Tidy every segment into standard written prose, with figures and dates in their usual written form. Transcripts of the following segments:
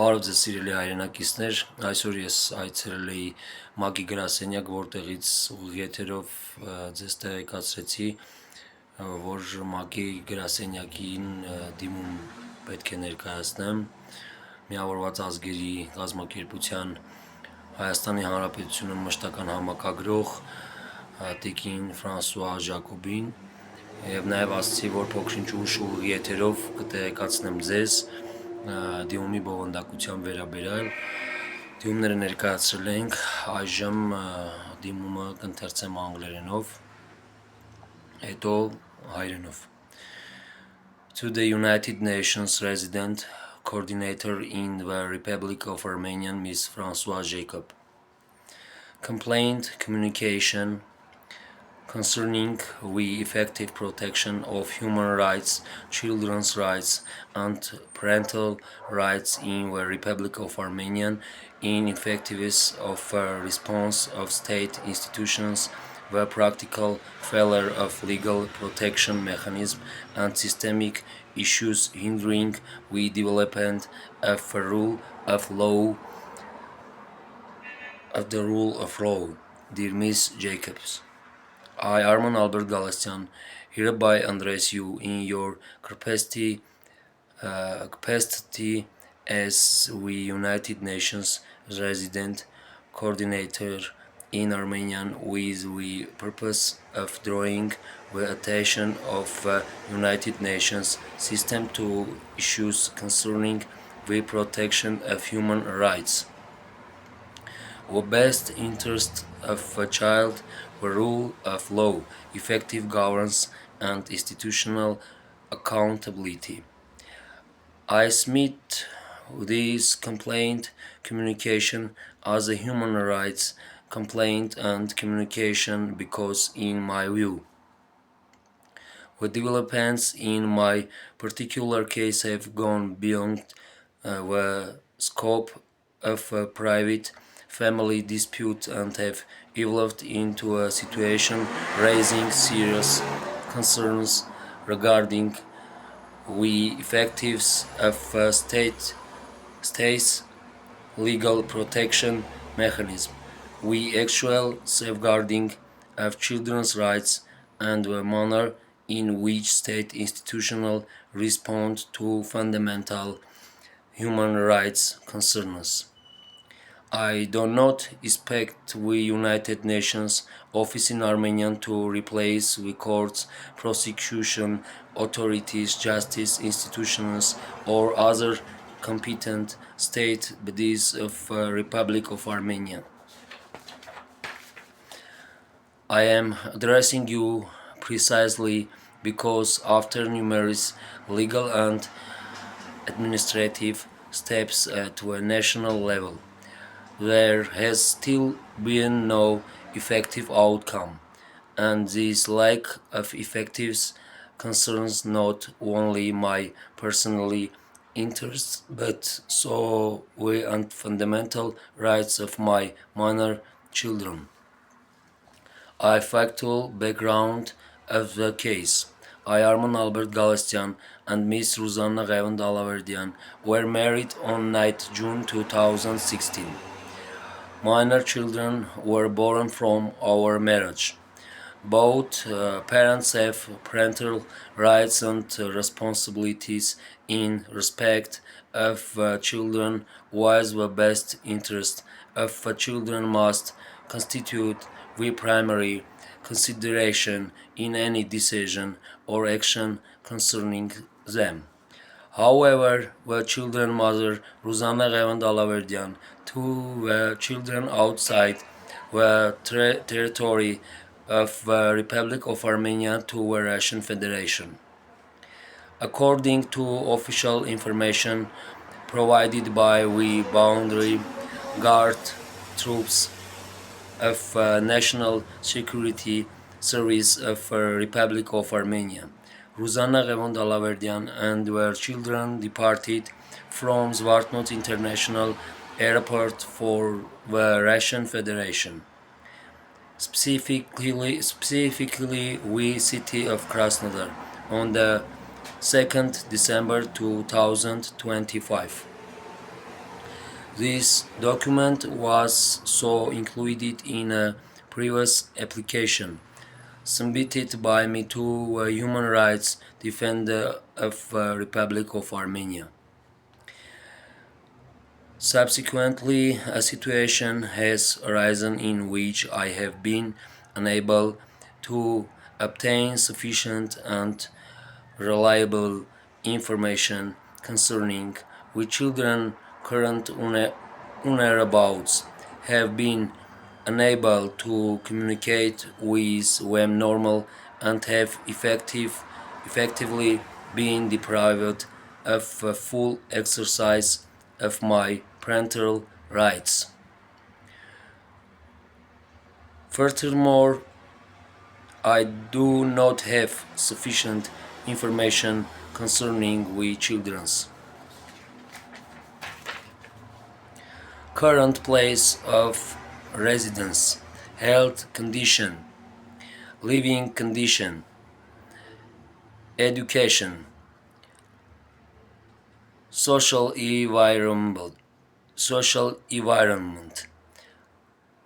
Բարև ձեզ սիրելի հայրենակիցներ, այսօր ես այցելել էի ՄԱԿ-ի գրասենյակ, որտեղից ուղիղ եթերով ձեզ տեղեկացրեցի, որ ՄԱԿ-ի գրասենյակին դիմում պետք է ներկայացնեմ Միավորված ազգերի կազմակերպության Հայաստանի Հանրապետությունում մշտական համակագրող տիկին Ֆրանսուଆ Ժակոբին եւ նաեւ ասացի, որ փոքրինչ ուշ ուղիղ եթերով կտեղեկացնեմ ձեզ դիմումի բովանդակության վերաբերյալ դիմումները ներկայացրել ենք, այժմ դիմումը կընթերցեմ անգլերենով, հետո հայերենով. To the United Nations Resident Coordinator in the Republic of Armenia, Ms. Françoise Jacob. Complaint communication concerning the effective protection of human rights, children's rights, and parental rights in the Republic of Armenia, in effectiveness of response of state institutions, the practical failure of legal protection mechanism, and systemic issues hindering the development of the rule of law. Dear Ms. Jacobs, I, Arman Albert Galastyan, hereby address you in your capacity as the United Nations Resident Coordinator in Armenia with the purpose of drawing the attention of the United Nations system to issues concerning the protection of human rights, the best interest of a child, the rule of law, effective governance, and institutional accountability. I submit this complaint communication as a human rights complaint and communication because, in my view, the developments in my particular case have gone beyond the scope of a private family dispute and have evolved into a situation raising serious concerns regarding the effectiveness of state's legal protection mechanism, the actual safeguarding of children's rights, and the manner in which state institutions respond to fundamental human rights concerns. I do not expect the United Nations office in Armenia to replace the courts, prosecution authorities, justice institutions, or other competent state bodies of the Republic of Armenia. I am addressing you precisely because after numerous legal and administrative steps at the national level, there has still been no effective outcome, and this lack of effectiveness concerns not only my personal interests but so the fundamental rights of my minor children. A factual background of the case. I, Arman Albert Galastyan, and Ms. Ruzanna Ghevend-Alaverdian were married on 9th June 2016. Minor children were born from our marriage. Both parents have parental rights and responsibilities in respect of children, while the best interest of children must constitute the primary consideration in any decision or action concerning them. However, the children's mother, Ruzanna Ghevend-Alaverdian, to the children outside the territory of the Republic of Armenia to the Russian Federation. According to official information provided by the boundary guard troops of National Security Service of the Republic of Armenia, Ruzanna Ghevend-Alaverdian and their children departed from Zvartnots International Airport for the Russian Federation, specifically the city of Krasnodar, on the 2nd December 2025. This document was so included in a previous application submitted by me to a human rights defender of Republic of Armenia. Subsequently, a situation has arisen in which I have been unable to obtain sufficient and reliable information concerning which children current whereabouts, have been unable to communicate with them normal, and have effectively been deprived of a full exercise of my parental rights. Furthermore, I do not have sufficient information concerning we children's current place of residence, health condition, living condition, education, social environment,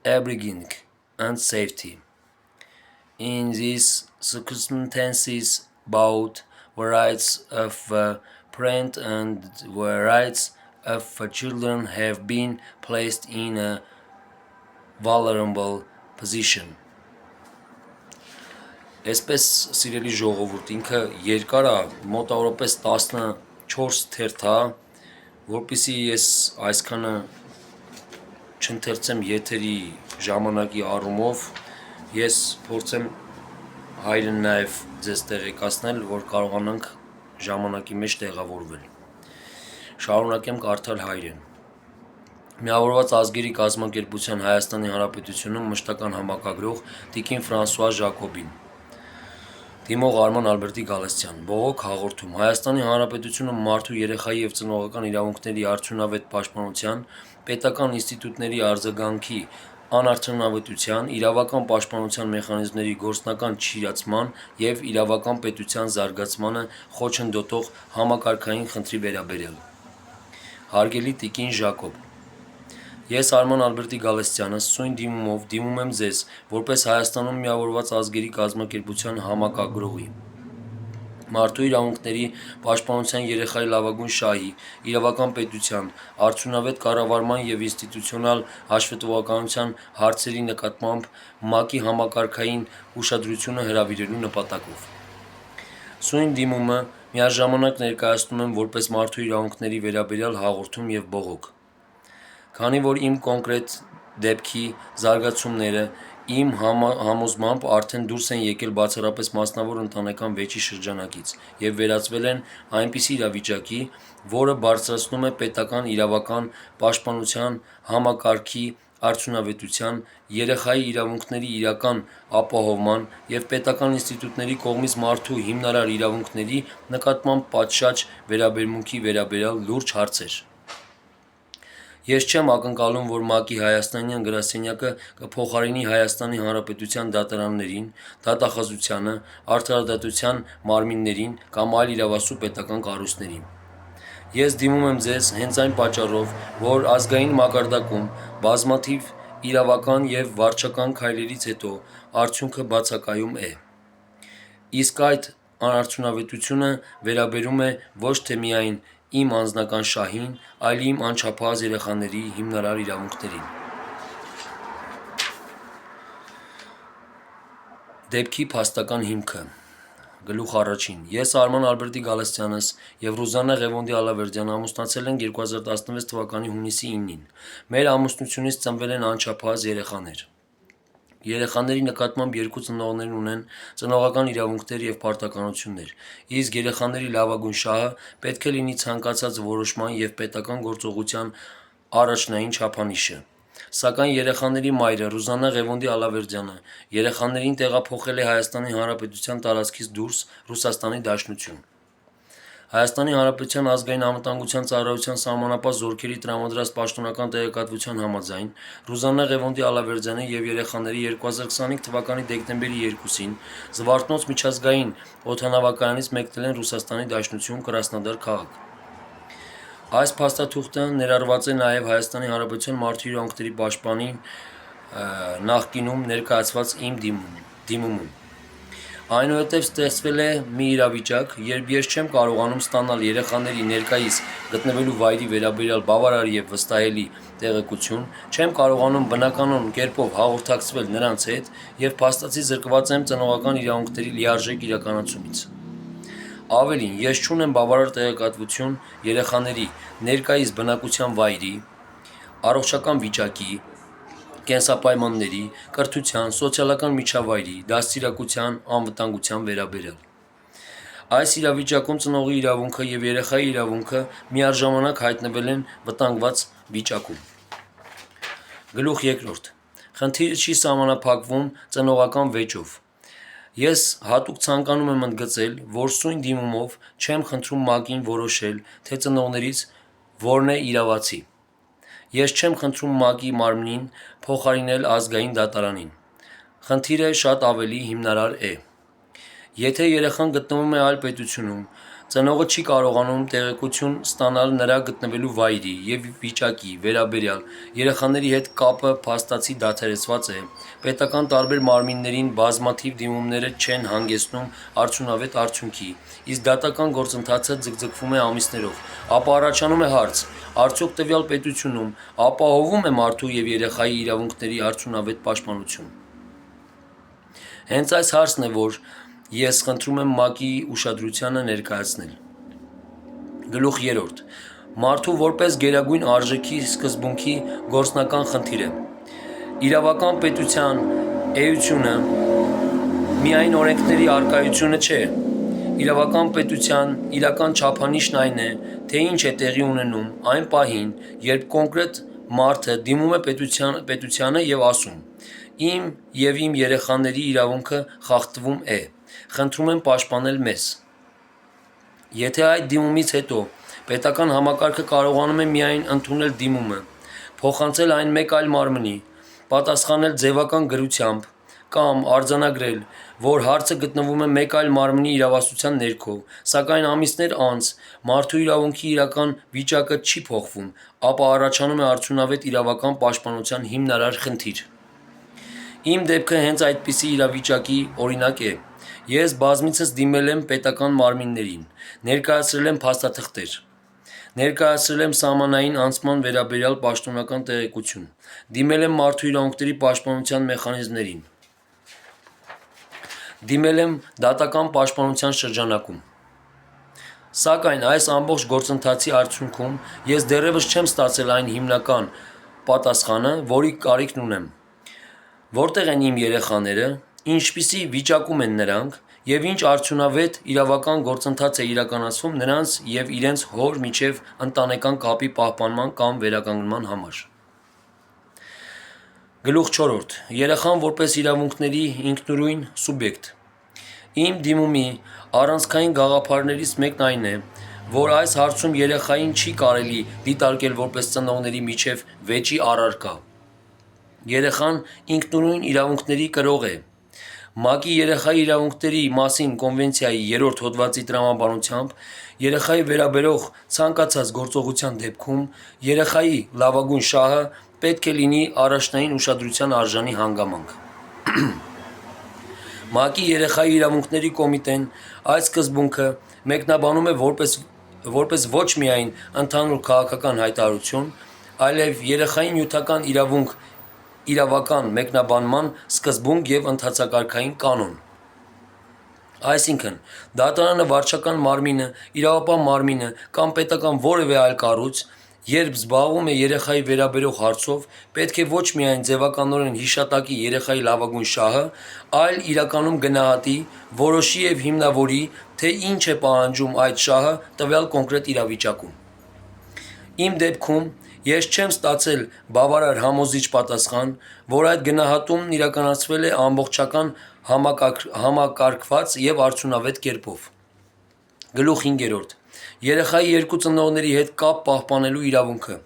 upbringing, and safety. In these circumstances, both the rights of a parent and the rights of children have been placed in a vulnerable position. Այսպես սիրելի ժողովուրդ, ինքը երկար է, մոտավորապես 14 թերթ է, որպեսզի ես այսքանը չընթերցեմ եթերի ժամանակի առումով, ես փորձեմ հայրեն նաև ձեզ տեղեկացնել, որ կարողանանք ժամանակի մեջ տեղավորվել։ Շարունակեմ կարդալ հայրեն։ Միավորված ազգերի կազմակերպության Հայաստանի Հանրապետությունում մշտական համակագրող Տիկին Ֆրանսուଆ Ժակոբին։ Դիմող Արման Ալբերտի Գալստյան։ Բողոք հաղորդում։ Հայաստանի Հանրապետությունում մարդու, երեխայի և ծնողական իրավունքների արդյունավետ պաշտպանության, պետական ինստիտուտների արձագանքի անարդյունավետության, իրավական պաշտպանության մեխանիզմների գործնական չիրացման և իրավական պետության զարգացմանը խոչընդոտող համակարգային խնդրի վերաբերյալ։ Հարգելի Տիկին Ժակոբ, ես Արման Ալբերտի Գալստյանը սույն դիմումով դիմում եմ ձեզ, որպես Հայաստանում միավորված ազգերի կազմակերպության համակագրողի, մարդու իրավունքների պաշտպանության երեխայի լավագույն շահի, իրավական պետության, արդյունավետ կառավարման և ինստիտուցիոնալ հաշվետվողականության հարցերի նկատմամբ ՄԱԿ-ի համակարգային ուշադրությունը հրավիրելու նպատակով։ Սույն դիմումը միաժամանակ ներկայացնում եմ որպես մարդու իրավունքների վերաբերյալ հաղորդում և բողոք, քանի որ իմ կոնկրետ դեպքի զարգացումները իմ համոզմամբ արդեն դուրս են եկել բացառապես մասնավոր ընտանեկան վեճի շրջանակից և վերածվել են այնպիսի իրավիճակի, որը բարձրացնում է պետական իրավական պաշտպանության համակարգի արդյունավետության, երեխայի իրավունքների իրական ապահովման և պետական ինստիտուտների կողմից մարդու հիմնարար իրավունքների նկատմամբ պատշաճ վերաբերմունքի վերաբերյալ լուրջ հարցեր։ Ես չեմ ակնկալում, որ ՄԱԿ-ի հայաստանյան գրասենյակը կփոխարինի Հայաստանի Հանրապետության դատարաններին, դատախազությանը, արդարադատության մարմիններին կամ այլ իրավասու պետական կառույցներին։ Ես դիմում եմ ձեզ հենց այն պատճառով, որ ազգային մակարդակում բազմաթիվ իրավական և վարչական քայլերից հետո արդյունքը բացակայում է։ Իսկ այդ անարդյունավետությունը վերաբերում է ոչ թե միայն իմ անձնական շահին, այլ իմ անչափահաս երեխաների հիմնարար իրավունքներին։ Դեպքի փաստական հիմքը։ Գլուխ առաջին։ Ես Արման Ալբերտի Գալստյանս և Ռուզաննա Ղևոնդի Ալավերդյանը ամուսնացել ենք 2016 թվականի հունիսի 9-ին։ Մեր ամուսնությունից ծնվել են անչափահաս երեխաներ։ Երեխաների նկատմամբ երկու ծնողներ ունեն ծնողական իրավունքներ և պարտականություններ, իսկ երեխաների լավագույն շահը պետք է լինի ցանկացած որոշման և պետական գործողության առաջնային չափանիշը։ Սակայն երեխաների մայրը Ռուզաննա Ղևոնդի Ալավերդյանը երեխաներին տեղափոխել է Հայաստանի Հանրապետության տարածքից դուրս Ռուսաստանի Դաշնություն։ Հայաստանի Հանրապետության ազգային անվտանգության ծառայության սահմանապահ զորքերի տրամադրած պաշտոնական տեղեկատվության համաձայն Ռուզաննա Ղևոնդի Ալավերդյանը և երեխաները 2025 թվականի դեկտեմբերի 2-ին Զվարթնոց միջազգային օդանավակայանից մեկնել են Ռուսաստանի Դաշնություն, Կրասնոդար քաղաք։ Այս փաստաթուղթը ներառված է նաև Հայաստանի Հանրապետության մարդու իրավունքների պաշտպանի նախկինում ներկայացված իմ դիմումում։ Այնուհետև ստեղծվել է մի իրավիճակ, երբ ես չեմ կարողանում ստանալ երեխաների ներկայիս գտնվելու վայրի վերաբերյալ բավարար և վստահելի տեղեկություն, չեմ կարողանում բնականon կերպով հաղորդակցվել նրանց հետ և փաստացի զրկված եմ ծնողական իրավունքների լիարժեք իրականացումից։ Ավելին, ես չունեմ բավարար տեղեկատվություն երեխաների ներկայիս բնակության վայրի, առողջական վիճակի, կենսապայմանների, կրթության, սոցիալական միջավայրի, դաստիարակության, անվտանգության վերաբերյալ։ Այս իրավիճակում ծնողի իրավունքը և երեխայի իրավունքը միաժամանակ հայտնվել են վտանգված վիճակում։ Գլուխ 2. Խնդիրը չի սահմանափակվում ծնողական վեճով։ Ես հատուկ ցանկանում եմ ընդգծել, որ սույն դիմումով չեմ խնդրում ՄԱԿ-ին որոշել, թե ծնողներից որն է իրավացի։ Ես չեմ խնդրում ՄԱԿ-ի մարմնին փոխարինել ազգային դատարանին։ Խնդիրը շատ ավելի հիմնարար է։ Եթե երեխան գտնվում է այլ պետությունում, ծնողը չի կարողանում տեղեկություն ստանալ նրա գտնվելու վայրի և վիճակի վերաբերյալ, երեխաների հետ կապը փաստացի դադարեցված է, պետական տարբեր մարմիններին բազմաթիվ դիմումները չեն հանգեցնում արդյունավետ արդյունքի, իսկ դատական գործընթացը ձգձգվում է ամիսներով, ապա առաջանում է հարց. արդյոք տվյալ պետությունում ապահովվում է մարդու և երեխայի իրավունքների արդյունավետ պաշտպանություն։ Հենց այս հարցն է, որ ես խնդրում եմ ՄԱԿ-ի ուշադրությանը ներկայացնել։ Գլուխ 3. Մարդու որպես գերագույն արժեքի սկզբունքի գործնական խնդիրը։ Իրավական պետության էությունը միայն օրենքների առկայությունը չէ։ Իրավական պետության իրական չափանիշն այն է, թե ինչ է տեղի ունենում այն պահին, երբ կոնկրետ մարդը դիմում է պետությանը և ասում. «Իմ և իմ երեխաների իրավունքը խախտվում է, խնդրում եմ պաշտպանել մեզ»։ Եթե այդ դիմումից հետո պետական համակարգը կարողանում է միայն ընդունել դիմումը, փոխանցել այն մեկ այլ մարմնի, պատասխանել ձևական գրությամբ կամ արձանագրել, որ հարցը գտնվում է մեկ այլ մարմնի իրավասության ներքո, սակայն ամիսներ անց մարդու իրավունքի իրական վիճակը չի փոխվում, ապա առաջանում է արդյունավետ իրավական պաշտպանության հիմնարար խնդիր։ Իմ դեպքը հենց այդպիսի իրավիճակի օրինակ է։ Ես բազմիցս դիմել եմ պետական մարմիններին, ներկայացրել եմ փաստաթղթեր, ներկայացրել եմ սահմանային անցման վերաբերյալ պաշտոնական տեղեկություն, դիմել եմ մարդու իրավունքների պաշտպանության մեխանիզմներին, դիմել եմ դատական պաշտպանության շրջանակում։ Սակայն այս ամբողջ գործընթացի արդյունքում ես դեռևս չեմ ստացել այն հիմնական պատասխանը, որի կարիքն ունեմ. որտե՞ղ են իմ երեխաները, ինչպիսի վիճակում են նրանք և ինչ արդյունավետ իրավական գործընթաց է իրականացվում նրանց և իրենց հոր միջև ընտանեկան կապի պահպանման կամ վերականգնման համար։ Գլուխ 4. Երեխան որպես իրավունքների ինքնուրույն սուբյեկտ։ Իմ դիմումի առանցքային գաղափարներից մեկն այն է, որ այս հարցում երեխային չի կարելի դիտարկել որպես ծնողների միջև վեճի առարկա։ Երեխան ինքնուրույն իրավունքների կրող է։ ՄԱԿ-ի երեխայի իրավունքների մասին կոնվենցիայի 3-րդ հոդվածի տրամաբանությամբ երեխայի վերաբերող ցանկացած գործողության դեպքում երեխայի լավագույն շահը պետք է լինի առաջնային ուշադրության արժանի հանգամանք։ ՄԱԿ-ի երեխայի իրավունքների կոմիտեն այս սկզբունքը մեկնաբանում է որպես ոչ միայն ընդհանուր քաղաքական հայտարարություն, այլև երեխայի նյութական իրավունք իրավական մեկնաբանման սկզբունք և ընթացակարգային կանոն։ Այսինքն, դատարանը, վարչական մարմինը, իրավապահ մարմինը կամ պետական որևէ այլ կառույց, երբ զբաղվում է երեխայի վերաբերող հարցով, պետք է ոչ միայն ձևականորեն հիշատակի երեխայի լավագույն շահը, այլ իրականում գնահատի, որոշի և հիմնավորի, թե ինչ է պահանջում այդ շահը տվյալ կոնկրետ իրավիճակում։ Իմ դեպքում ես չեմ ստացել բավարար համոզիչ պատասխան, որ այդ գնահատումն իրականացվել է ամբողջական, համակարգված և արդյունավետ կերպով։ Գլուխ 5. Երեխայի երկու ծնողների հետ կապ պահպանելու իրավունքը։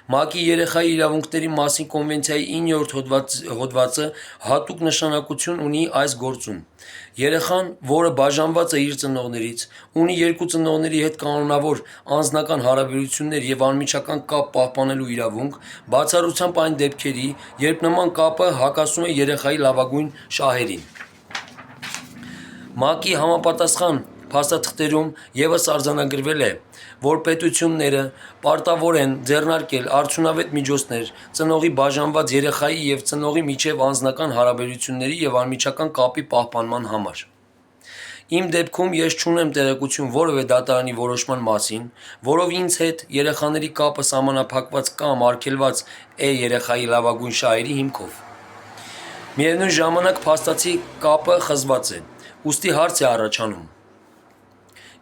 ՄԱԿ-ի երեխայի իրավունքների մասին կոնվենցիայի 9-րդ հոդվածը հատուկ նշանակություն ունի այս գործում։ Երեխան, որը բաժանված է իր ծնողներից, ունի երկու ծնողների հետ կանոնավոր անձնական հարաբերություններ և անմիջական կապ պահպանելու իրավունք, բացառությամբ այն դեպքերի, երբ նման կապը հակասում է երեխայի լավագույն շահերին։ ՄԱԿ-ի համապատասխան փաստաթղթերում ևս արձանագրվել է, որ պետությունները պարտավոր են ձեռնարկել արդյունավետ միջոցներ ծնողի բաժանված երեխայի և ծնողի միջև անձնական հարաբերությունների և անմիջական կապի պահպանման համար։ Իմ դեպքում ես չունեմ տեղեկություն որևէ դատարանի որոշման մասին, որով ինձ հետ երեխաների կապը սահմանափակված կամ արգելված է երեխայի լավագույն շահերի հիմքով։ Միևնույն ժամանակ փաստացի կապը խզված է, ուստի հարց է առաջանում.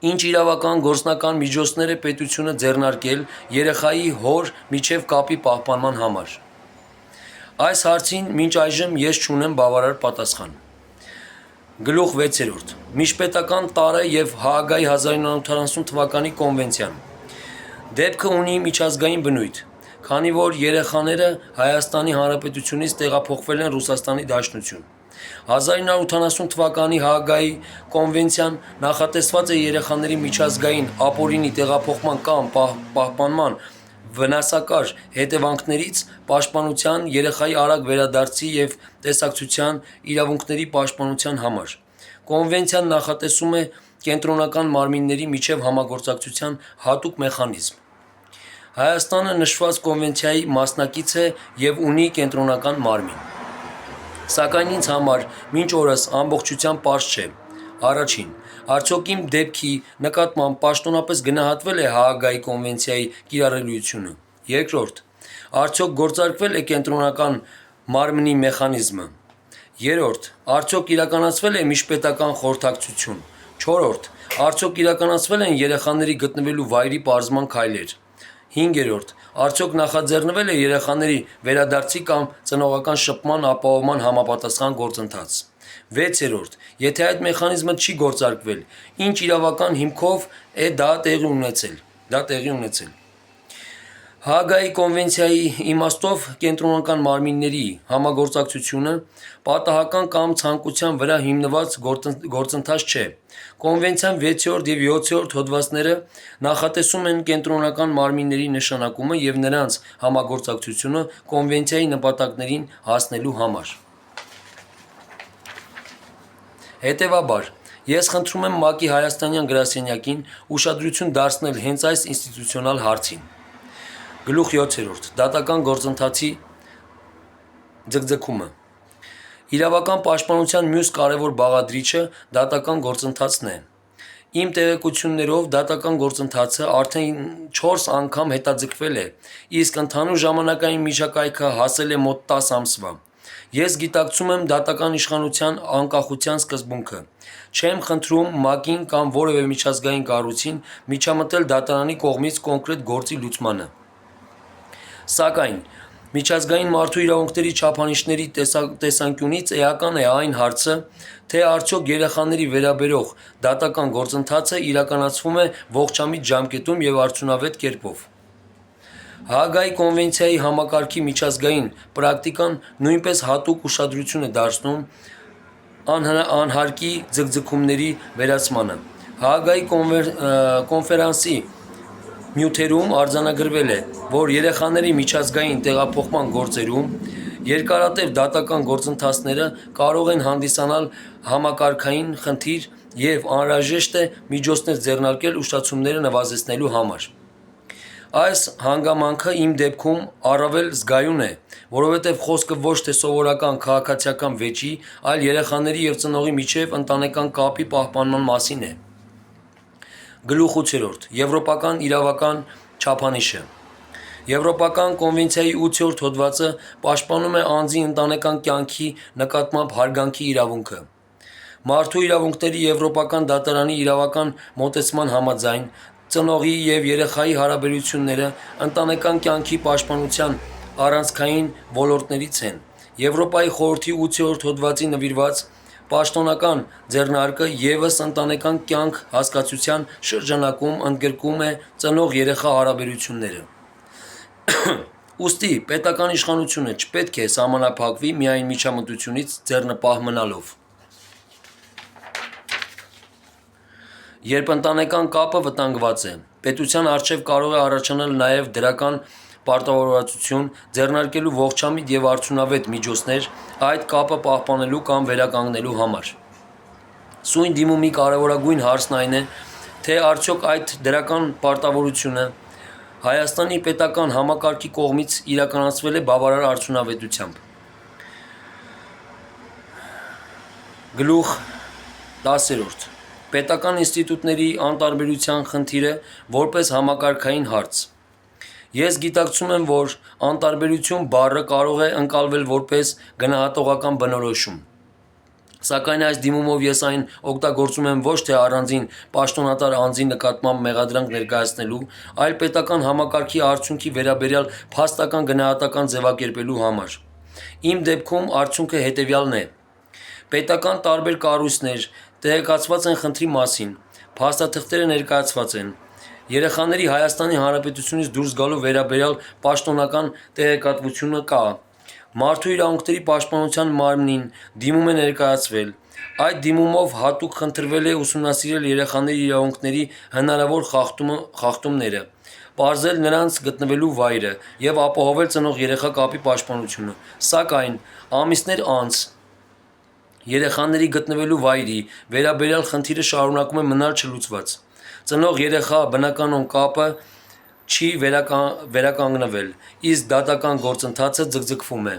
ինչ իրավական գործնական միջոցներ է պետությունը ձեռնարկել երեխայի հոր միջև կապի պահպանման համար։ Այս հարցին մինչ այժմ ես չունեմ բավարար պատասխան։ Գլուխ 6. Միջպետական տարրը և Հաագայի 1980 թվականի կոնվենցիան։ Դեպքը ունի միջազգային բնույթ, քանի որ երեխաները Հայաստանի Հանրապետությունից տեղափոխվել են Ռուսաստանի Դաշնություն։ 1980 թվականի Հաագայի կոնվենցիան նախատեսված է երեխաների միջազգային ապօրինի տեղափոխման կամ պահպանման վնասակար հետևանքներից պաշտպանության, երեխայի արագ վերադարձի և տեսակցության իրավունքների պաշտպանության համար։ Կոնվենցիան նախատեսում է կենտրոնական մարմինների միջև համագործակցության հատուկ մեխանիզմ։ Հայաստանը նշված կոնվենցիայի մասնակից է և ունի կենտրոնական մարմին։ Սակայն ինձ համար մինչ օրս ամբողջությամբ պարզ չէ. Առաջին. Արդյոք իմ դեպքի նկատմամբ պաշտոնապես գնահատվե՞լ է Հաագայի կոնվենցիայի կիրառելիությունը։ Երկրորդ. Արդյոք գործարկվե՞լ է կենտրոնական մարմնի մեխանիզմը։ Երրորդ. Արդյոք իրականացվել է միջպետական խորհրդակցություն։ Չորրորդ. Արդյոք իրականացվել են երեխաների գտնվելու վայրի պարզման քայլեր։ 5. Արդյոք նախաձեռնվել է երեխաների վերադարձի կամ ծնողական շփման ապահովման համապատասխան գործընթաց։ 6. Եթե այդ մեխանիզմը չի գործարկվել, ինչ իրավական հիմքով է դա տեղի ունեցել։ Հաագայի կոնվենցիայի իմաստով կենտրոնական մարմինների համագործակցությունը պատահական կամ ցանկության վրա հիմնված գործընթաց չէ։ Կոնվենցիան 6-րդ և 7-րդ հոդվածները նախատեսում են կենտրոնական մարմինների նշանակումը և նրանց համագործակցությունը կոնվենցիայի նպատակներին հասնելու համար։ Հետևաբար, ես խնդրում եմ ՄԱԿ-ի հայաստանյան գրասենյակին ուշադրություն դարձնել հենց այս ինստիտուցիոնալ հարցին։ Գլուխ 7. Դատական գործընթացի ձգձգումը։ Իրավական պաշտպանության մյուս կարևոր բաղադրիչը դատական գործընթացն է։ Իմ տեղեկություններով դատական գործընթացը արդեն 4 անգամ հետաձգվել է, իսկ ընդհանուր ժամանակային միջակայքը հասել է մոտ 10 ամսվա։ Ես գիտակցում եմ դատական իշխանության անկախության սկզբունքը։ Չեմ խնդրում ՄԱԿ-ին կամ որևէ միջազգային կառույցին միջամտել դատարանի կողմից կոնկրետ գործի լուծմանը։ Սակայն միջազգային մարդու իրավունքների չափանիշների տեսանկյունից էական է այն հարցը, թե արդյոք երեխաների վերաբերող դատական գործընթացը իրականացվում է ողջամիտ ժամկետում և արդյունավետ կերպով։ Հաագայի կոնվենցիայի համակարգի միջազգային պրակտիկան նույնպես հատուկ ուշադրություն է դարձնում անհարկի ձգձգումների վերացմանը։ Հաագայի կոնֆերանսի նյութերում արձանագրվել է, որ երեխաների միջազգային տեղափոխման գործերում երկարատև դատական գործընթացները կարող են հանդիսանալ համակարգային խնդիր և անհրաժեշտ է միջոցներ ձեռնարկել ուշացումները նվազեցնելու համար։ Այս հանգամանքը իմ դեպքում առավել զգայուն է, որովհետև խոսքը ոչ թե սովորական քաղաքացիական վեճի, այլ երեխաների և ծնողի միջև ընտանեկան կապի պահպանման մասին է։ Գլուխ 8. Եվրոպական իրավական չափանիշը։ Եվրոպական կոնվենցիայի 8-րդ հոդվածը պաշտպանում է անձի ընտանեկան կյանքի նկատմամբ հարգանքի իրավունքը։ Մարդու իրավունքների եվրոպական դատարանի իրավական մոտեցման համաձայն, ծնողի և երեխայի հարաբերությունները ընտանեկան կյանքի պաշտպանության առանցքային ոլորտներից են։ Եվրոպայի խորհրդի 8-րդ հոդվածի նվիրված պաշտոնական ձեռնարկը ևս ընտանեկան կյանք հասկացության շրջանակում ընդգրկում է ծնող-երեխա հարաբերությունները։ Ուստի պետական իշխանությունը չպետք է սահմանափակվի միայն միջամտությունից ձեռնպահ մնալով։ Երբ ընտանեկան կապը վտանգված է, պետության առջև կարող է առաջանալ նաև դրական պարտավորվածություն ձեռնարկելու ողջամիտ և արդյունավետ միջոցներ այդ կապը պահպանելու կամ վերականգնելու համար։ Սույն դիմումի կարևորագույն հարցն այն է, թե արդյոք այդ դրական պարտավորությունը Հայաստանի պետական համակարգի կողմից իրականացվել է բավարար արդյունավետությամբ։ Գլուխ 10. Պետական ինստիտուտների անտարբերության խնդիրը որպես համակարգային հարց։ Ես գիտակցում եմ, որ անտարբերություն բառը կարող է ընկալվել որպես գնահատողական բնորոշում։ Սակայն այս դիմումով ես այն օգտագործում եմ ոչ թե առանձին պաշտոնատար անձի նկատմամբ մեղադրանք ներկայացնելու, այլ պետական համակարգի արդյունքի վերաբերյալ փաստական գնահատական ձևակերպելու համար։ Իմ դեպքում արդյունքը հետևյալն է. պետական տարբեր կառույցներ տեղեկացված են խնդրի մասին, փաստաթղթերը ներկայացված են, երեխաների Հայաստանի Հանրապետությունից դուրս գալու վերաբերյալ պաշտոնական տեղեկատվությունը կա, մարդու իրավունքների պաշտպանության մարմնին դիմում է ներկայացվել, այդ դիմումով հատուկ խնդրվել է ուսումնասիրել երեխաների իրավունքների հնարավոր խախտումները, պարզել նրանց գտնվելու վայրը և ապահովել ծնող-երեխա կապի պաշտպանությունը, սակայն ամիսներ անց երեխաների գտնվելու վայրի վերաբերյալ խնդիրը շարունակում է մնալ չլուծված, ծնող-երեխա բնականոն կապը չի վերականգնվել, իսկ դատական գործընթացը ձգձգվում է։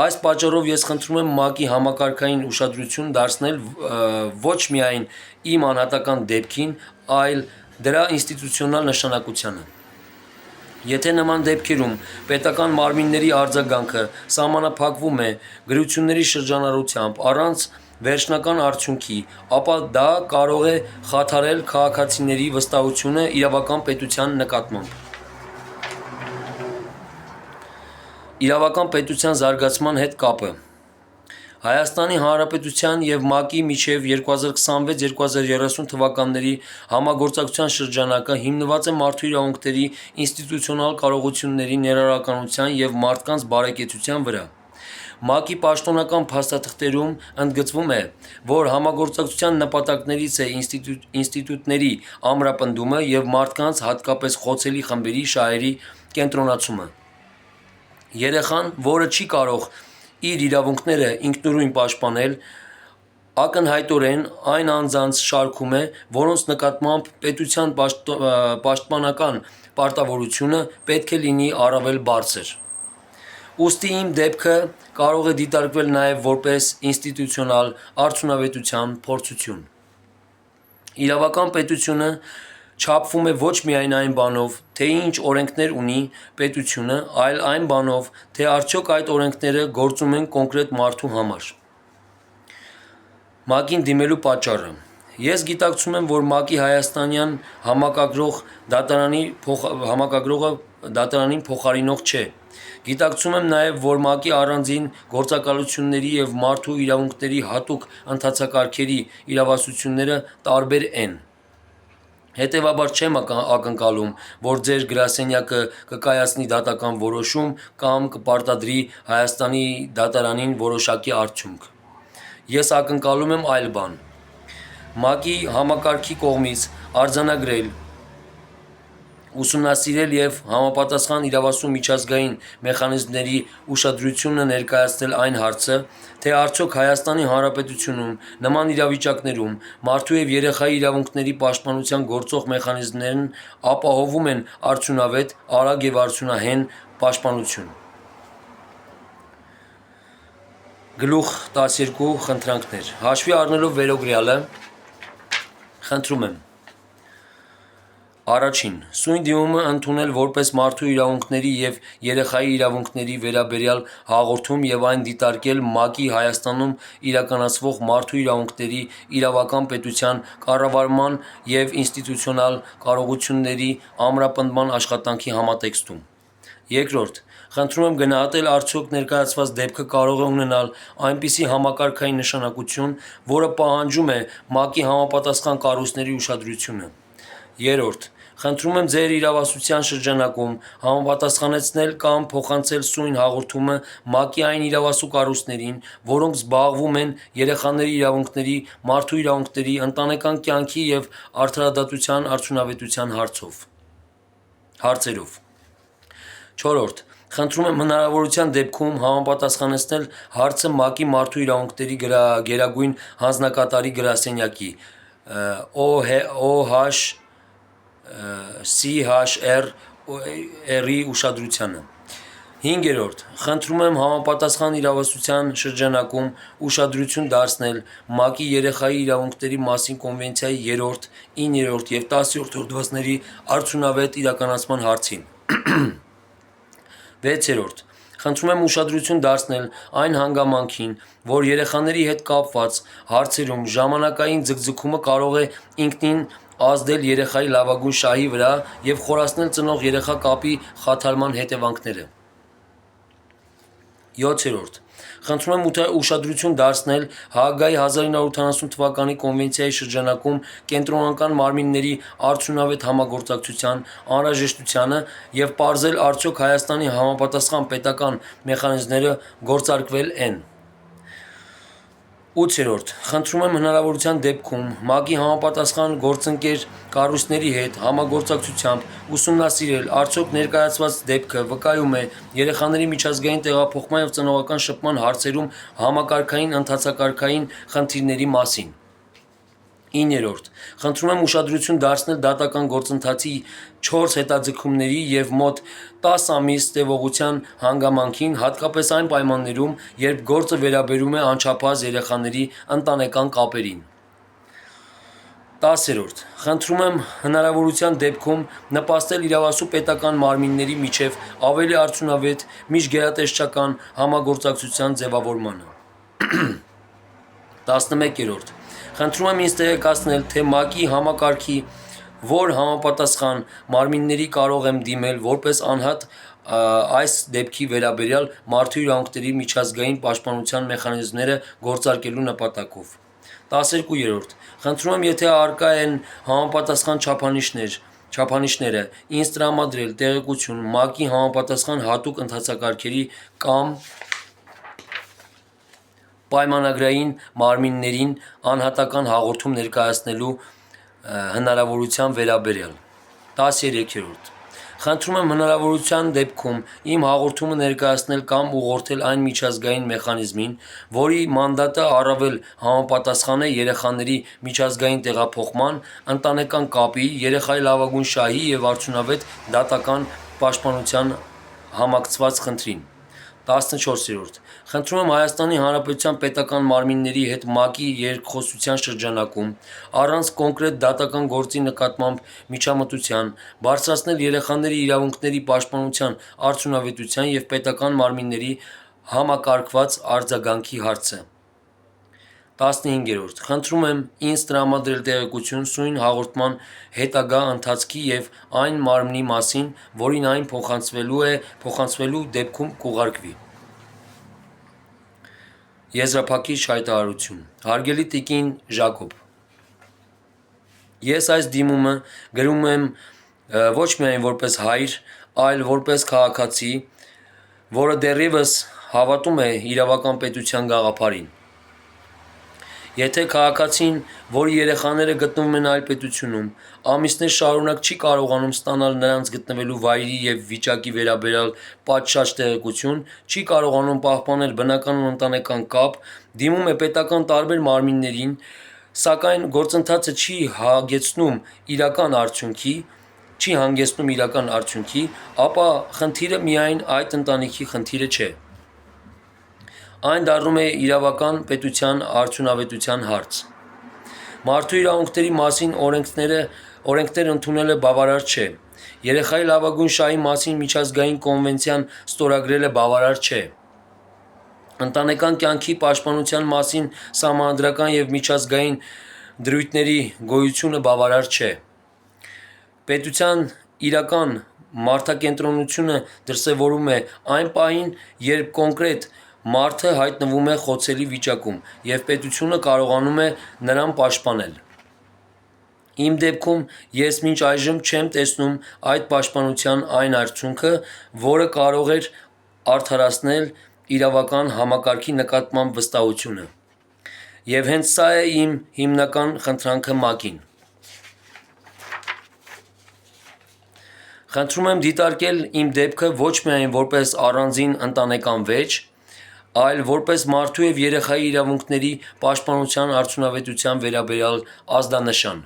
Այս պատճառով ես խնդրում եմ ՄԱԿ-ի համակարգային ուշադրություն դարձնել ոչ միայն իմ անհատական դեպքին, այլ դրա ինստիտուցիոնալ նշանակությանը։ Եթե նման դեպքերում պետական մարմինների արձագանքը սահմանափակվում է գրությունների շրջանառությամբ առանց վերջնական արդյունքի, ապա դա կարող է խաթարել քաղաքացիների վստահությունը իրավական պետության նկատմամբ։ Իրավական պետության զարգացման հետ կապը։ Հայաստանի Հանրապետության և ՄԱԿ-ի միջև 2026-2030 թվականների համագործակցության շրջանակը հիմնված է մարդու իրավունքների ինստիտուցիոնալ կարողությունների ներառականության և մարդկանց բարեկեցության վրա։ ՄԱԿ-ի պաշտոնական փաստաթղթերում ընդգծվում է, որ համագործակցության նպատակներից է ինստիտուտների ամրապնդումը և մարդկանց, հատկապես խոցելի խմբերի շահերի կենտրոնացումը։ Երեխան, որը չի կարող իր իրավունքները ինքնուրույն պաշտպանել, ակնհայտորեն այն անձանց շարքում է, որոնց նկատմամբ պետության պաշտպանական պարտավորությունը պետք է լինի առավել բարձր։ Ուստի իմ դեպքը կարող է դիտարկվել նաև որպես ինստիտուցիոնալ արդյունավետության փորձություն։ Իրավական պետությունը չափվում է ոչ միայն այն բանով, թե ինչ օրենքներ ունի պետությունը, այլ այն բանով, թե արդյոք այդ օրենքները գործում են կոնկրետ մարդու համար։ ՄԱԿ-ին դիմելու պատճառը։ Ես գիտակցում եմ, որ ՄԱԿ-ի հայաստանյան համակագրողը դատարանին փոխարինող չէ։ Գիտակցում եմ նաև, որ ՄԱԿ-ի առանձին գործակալությունների և մարդու իրավունքների հատուկ ընթացակարգերի իրավասությունները տարբեր են։ Հետևաբար չեմ ակնկալում, որ ձեր գրասենյակը կկայացնի դատական որոշում կամ կպարտադրի Հայաստանի դատարանին որոշակի արդյունք։ Ես ակնկալում եմ այլ բան. ՄԱԿ-ի համակարգի կողմից արձանագրել, ուսումնասիրել և համապատասխան իրավասու միջազգային մեխանիզմների ուշադրությունը ներկայացնել այն հարցը, թե արդյոք Հայաստանի Հանրապետությունում նման իրավիճակներում մարդու և երեխայի իրավունքների պաշտպանության գործող մեխանիզմներն ապահովում են արդյունավետ, արագ և արդյունահեն պաշտպանություն։ Գլուխ 12. Խնդրանքներ։ Հաշվի առնելով վերօգնյալը, խնդրում եմ. Առաջին. Սույն դիմումը ընդունել որպես մարդու իրավունքների և երեխայի իրավունքների վերաբերյալ հաղորդում և այն դիտարկել ՄԱԿ-ի Հայաստանում իրականացվող մարդու իրավունքների իրավական պետության կառավարման և ինստիտուցիոնալ կարողությունների ամրապնդման աշխատանքի համատեքստում։ Երկրորդ. Խնդրում եմ գնահատել արդյոք ներկայացված դեպքը կարող է ունենալ այնպիսի համակարգային նշանակություն, որը պահանջում է ՄԱԿ-ի համապատասխան կառույցների ուշադրությունը։ Երրորդ. Խնդրում եմ ձեր իրավասության շրջանակում համապատասխանեցնել կամ փոխանցել սույն հաղորդումը ՄԱԿ-ի այն իրավասու կառույցներին, որոնք զբաղվում են երեխաների իրավունքների, մարդու իրավունքների, ընտանեկան կյանքի և արդարադատության արդյունավետության հարցերով։ 4. Խնդրում եմ հնարավորության դեպքում համապատասխանեցնել հարցը ՄԱԿ-ի Մարդու իրավունքների գերագույն հանձնակատարի գրասենյակի OHCHR-ի ուշադրությանը։ 5. Խնդրում եմ համապատասխան իրավասության շրջանակում ուշադրություն դարձնել ՄԱԿ-ի Երեխայի իրավունքների մասին կոնվենցիայի 3-րդ, 9-րդ և 10-րդ հոդվածների արդյունավետ իրականացման հարցին։ 6. Խնդրում եմ ուշադրություն դարձնել այն հանգամանքին, որ երեխաների հետ կապված հարցերում ժամանակային ձգձգումը կարող է ինքնին ազդել երեխայի լավագույն շահի վրա և խորացնել ծնող-երեխա կապի խաթարման հետևանքները։ 7. Խնդրում եմ ուշադրություն դարձնել Հաագայի 1980 թվականի կոնվենցիայի շրջանակում կենտրոնական մարմինների արդյունավետ համագործակցության անհրաժեշտությանը և պարզել արդյոք Հայաստանի համապատասխան պետական մեխանիզմները գործարկվել են։ 8. Խնդրում եմ հնարավորության դեպքում ՄԱԿ-ի համապատասխան գործընկեր կառույցների հետ համագործակցությամբ ուսումնասիրել արդյոք ներկայացված դեպքը վկայում է երեխաների միջազգային տեղափոխման և ծնողական շփման հարցերում համակարգային ընթացակարգային խնդիրների մասին։ 9. Խնդրում եմ ուշադրություն դարձնել դատական գործընթացի 4 հետաձգումների և մոտ 10 ամիս տևողության հանգամանքին, հատկապես այն պայմաններում, երբ գործը վերաբերում է անչափահաս երեխաների ընտանեկան կապերին։ 10. Խնդրում եմ հնարավորության դեպքում նպաստել իրավասու պետական մարմինների միջև ավելի արդյունավետ միջգերատեսչական համագործակցության ձևավորմանը։ 11. Խնդրում եմ ինձ տեղեկացնել, թե ՄԱԿ-ի համակարգի որ համապատասխան մարմինների կարող եմ դիմել որպես անհատ այս դեպքի վերաբերյալ մարդու իրավունքների միջազգային պաշտպանության մեխանիզմները գործարկելու նպատակով։ 12. Խնդրում եմ, եթե առկա են համապատասխան չափանիշները, ինձ տրամադրել տեղեկություն ՄԱԿ-ի համապատասխան հատուկ ընթացակարգերի կամ պայմանագրային մարմիններին անհատական հաղորդում ներկայացնելու հնարավորության վերաբերյալ։ 13. Խնդրում եմ հնարավորության դեպքում իմ հաղորդումը ներկայացնել կամ ուղղորդել այն միջազգային մեխանիզմին, որի մանդատը առավել համապատասխան է երեխաների միջազգային տեղափոխման, ընտանեկան կապի, երեխայի լավագույն շահի և արդյունավետ դատական պաշտպանության համակցված խնդրին։ 14. Խնդրում եմ Հայաստանի Հանրապետության պետական մարմինների հետ ՄԱԿ-ի երկխոսության շրջանակում, առանց կոնկրետ դատական գործի նկատմամբ միջամտության, բարձրացնել երեխաների իրավունքների պաշտպանության արդյունավետության և պետական մարմինների համակարգված արձագանքի հարցը։ 15. Խնդրում եմ ինձ տրամադրել տեղեկություն սույն հաղորդման հետագա ընթացքի և այն մարմնի մասին, որին այն փոխանցվելու դեպքում կուղարկվի։ Եզրափակիչ հայտարարություն։ Հարգելի տիկին Ժակոբ, ես այս դիմումը գրում եմ ոչ միայն որպես հայր, այլ որպես քաղաքացի, որը դեռևս հավատում է իրավական պետության գաղափարին։ Եթե քաղաքացին, որի երեխաները գտնվում են այլ պետությունում, ամիսներ շարունակ չի կարողանում ստանալ նրանց գտնվելու վայրի և վիճակի վերաբերյալ պատշաճ տեղեկություն, չի կարողանում պահպանել բնական ու ընտանեկան կապ, դիմում է պետական տարբեր մարմիններին, սակայն գործընթացը չի հանգեցնում իրական արդյունքի, ապա խնդիրը միայն այդ ընտանիքի խնդիրը չէ։ Այն դառնում է իրավական պետության արդյունավետության հարց։ Մարդու իրավունքների մասին օրենքներ ընդունելը բավարար չէ։ Երեխայի լավագույն շահի մասին միջազգային կոնվենցիան ստորագրելը բավարար չէ։ Ընտանեկան կյանքի պաշտպանության մասին սահմանադրական և միջազգային դրույթների գոյությունը բավարար չէ։ Պետության իրական մարդակենտրոնությունը դրսևորվում է այն պահին, երբ կոնկրետ մարդը հայտնվում է խոցելի վիճակում, և պետությունը կարողանում է նրան պաշտպանել։ Իմ դեպքում ես մինչ այժմ չեմ տեսնում այդ պաշտպանության այն արդյունքը, որը կարող էր արդարացնել իրավական համակարգի նկատմամբ վստահությունը։ Եվ հենց սա է իմ հիմնական խնդրանքը ՄԱԿ-ին։ Խնդրում եմ դիտարկել իմ դեպքը ոչ միայն որպես առանձին ընտանեկան վեճ, այլ որպես մարդու և երեխայի իրավունքների պաշտպանության արդյունավետության վերաբերյալ ազդանշան։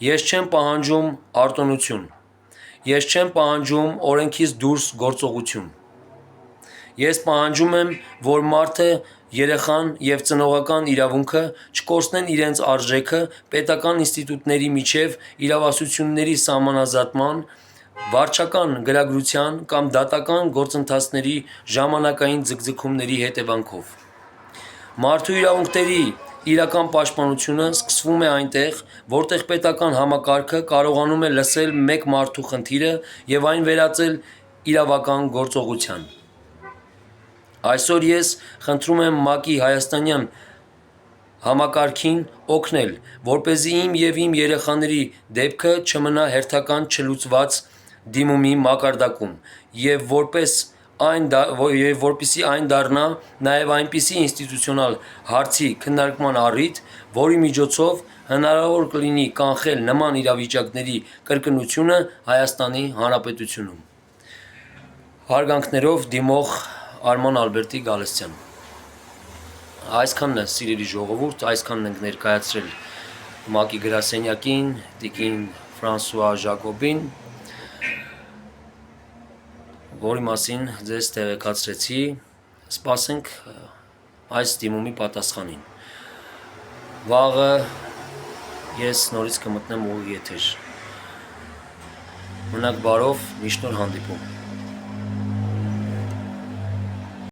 Ես չեմ պահանջում արտոնություն։ Ես չեմ պահանջում օրենքից դուրս գործողություն։ Ես պահանջում եմ, որ մարդը, երեխան և ծնողական իրավունքը չկորցնեն իրենց արժեքը պետական ինստիտուտների միջև իրավասությունների սահմանազատման, վարչական գրագրության կամ դատական գործընթացների ժամանակային ձգձգումների հետևանքով։ Մարդու իրավունքների իրական պաշտպանությունը սկսվում է այնտեղ, որտեղ պետական համակարգը կարողանում է լսել մեկ մարդու խնդիրը և այն վերածել իրավական գործողության։ Այսօր ես խնդրում եմ ՄԱԿ-ի հայաստանյան համակարգին օգնել, որպեսզի իմ և իմ երեխաների դեպքը չմնա հերթական չլուծված դիմումի մակարդակում և որպեսզի այն դառնա նաև այնպիսի ինստիտուցիոնալ հարցի քննարկման առիթ, որի միջոցով հնարավոր կլինի կանխել նման իրավիճակների կրկնությունը Հայաստանի Հանրապետությունում։ Հարգանքներով դիմող Արման Ալբերտի Գալստյան։ Այսքանն է, սիրելի ժողովուրդ, այսքանն ենք ներկայացրել ՄԱԿ-ի գրասենյակին, տիկին Ֆրանսուଆ Ժակոբին, որի մասին ձեզ տեղեկացրեցի, սպասենք այս դիմումի պատասխանին։ Վաղը ես նորից կմտնեմ ուղիղ եթեր։ Մնաք բարով, միշտ նոր հանդիպում։